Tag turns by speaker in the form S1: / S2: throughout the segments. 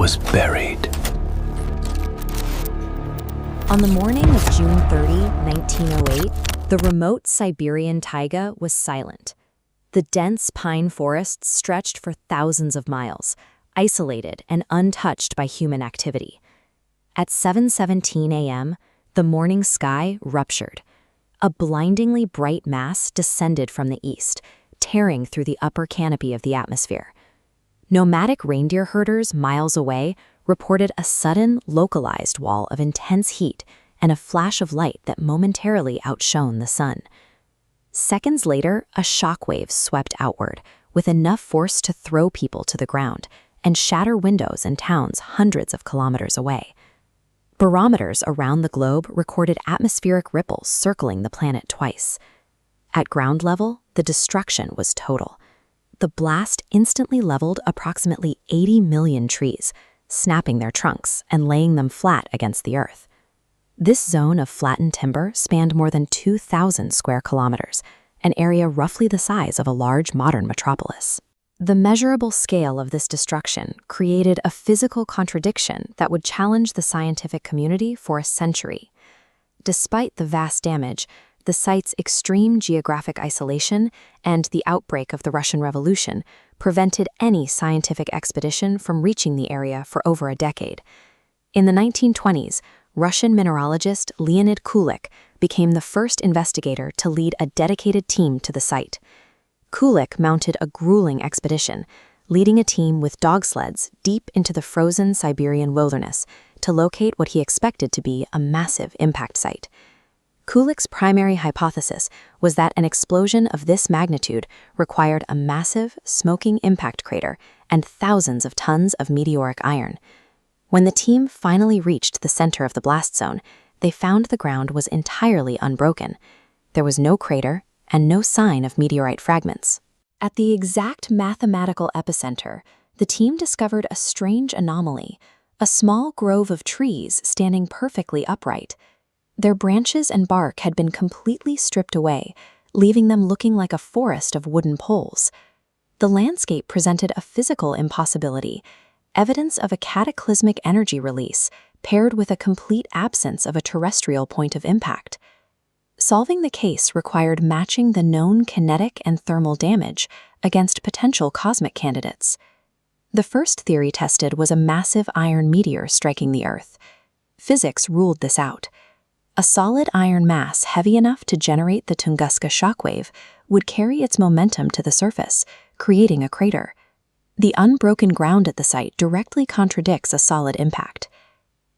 S1: was buried.
S2: On the morning of June 30, 1908, the remote Siberian taiga was silent. The dense pine forests stretched for thousands of miles, isolated and untouched by human activity. At 7:17 a.m., the morning sky ruptured. A blindingly bright mass descended from the east, tearing through the upper canopy of the atmosphere. Nomadic reindeer herders miles away reported a sudden, localized wall of intense heat and a flash of light that momentarily outshone the sun. Seconds later, a shockwave swept outward, with enough force to throw people to the ground and shatter windows in towns hundreds of kilometers away. Barometers around the globe recorded atmospheric ripples circling the planet twice. At ground level, the destruction was total. The blast instantly leveled approximately 80 million trees, snapping their trunks and laying them flat against the earth. This zone of flattened timber spanned more than 2,000 square kilometers, an area roughly the size of a large modern metropolis. The measurable scale of this destruction created a physical contradiction that would challenge the scientific community for a century. Despite the vast damage, the site's extreme geographic isolation and the outbreak of the Russian Revolution prevented any scientific expedition from reaching the area for over a decade. In the 1920s, Russian mineralogist Leonid Kulik became the first investigator to lead a dedicated team to the site. Kulik mounted a grueling expedition, leading a team with dog sleds deep into the frozen Siberian wilderness to locate what he expected to be a massive impact site. Kulik's primary hypothesis was that an explosion of this magnitude required a massive, smoking impact crater and thousands of tons of meteoric iron. When the team finally reached the center of the blast zone, they found the ground was entirely unbroken. There was no crater and no sign of meteorite fragments. At the exact mathematical epicenter, the team discovered a strange anomaly, a small grove of trees standing perfectly upright. Their branches and bark had been completely stripped away, leaving them looking like a forest of wooden poles. The landscape presented a physical impossibility, evidence of a cataclysmic energy release paired with a complete absence of a terrestrial point of impact. Solving the case required matching the known kinetic and thermal damage against potential cosmic candidates. The first theory tested was a massive iron meteor striking the Earth. Physics ruled this out. A solid iron mass heavy enough to generate the Tunguska shockwave would carry its momentum to the surface, creating a crater. The unbroken ground at the site directly contradicts a solid impact.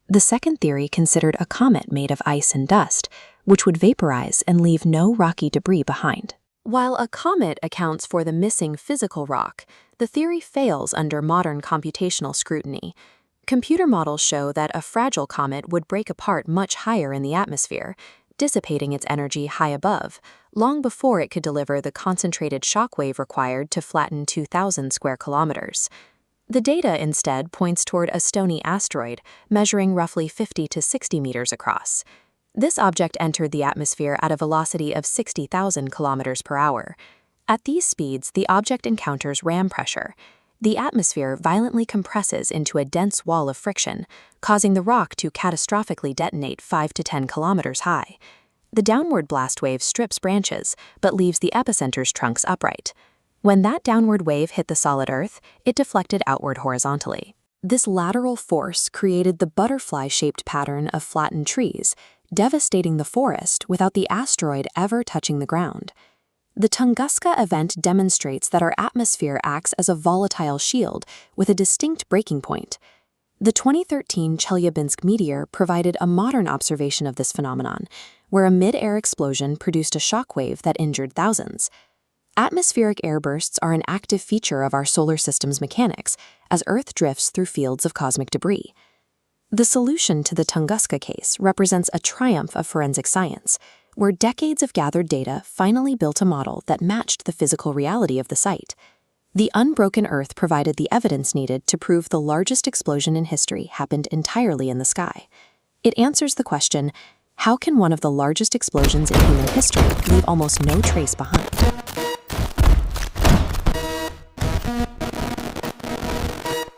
S2: The second theory considered a comet made of ice and dust, which would vaporize and leave no rocky debris behind. While a comet accounts for the missing physical rock, the theory fails under modern computational scrutiny. Computer models show that a fragile comet would break apart much higher in the atmosphere, dissipating its energy high above, long before it could deliver the concentrated shockwave required to flatten 2,000 square kilometers. The data instead points toward a stony asteroid measuring roughly 50 to 60 meters across. This object entered the atmosphere at a velocity of 60,000 kilometers per hour. At these speeds, the object encounters ram pressure. The atmosphere violently compresses into a dense wall of friction, causing the rock to catastrophically detonate 5 to 10 kilometers high. The downward blast wave strips branches, but leaves the epicenter's trunks upright. When that downward wave hit the solid Earth, it deflected outward horizontally. This lateral force created the butterfly-shaped pattern of flattened trees, devastating the forest without the asteroid ever touching the ground. The Tunguska Event demonstrates that our atmosphere acts as a volatile shield with a distinct breaking point. The 2013 Chelyabinsk meteor provided a modern observation of this phenomenon, where a mid-air explosion produced a shockwave that injured thousands. Atmospheric airbursts are an active feature of our solar system's mechanics as Earth drifts through fields of cosmic debris. The solution to the Tunguska case represents a triumph of forensic science, where decades of gathered data finally built a model that matched the physical reality of the site. The unbroken Earth provided the evidence needed to prove the largest explosion in history happened entirely in the sky. It answers the question, how can one of the largest explosions in human history leave almost no trace behind?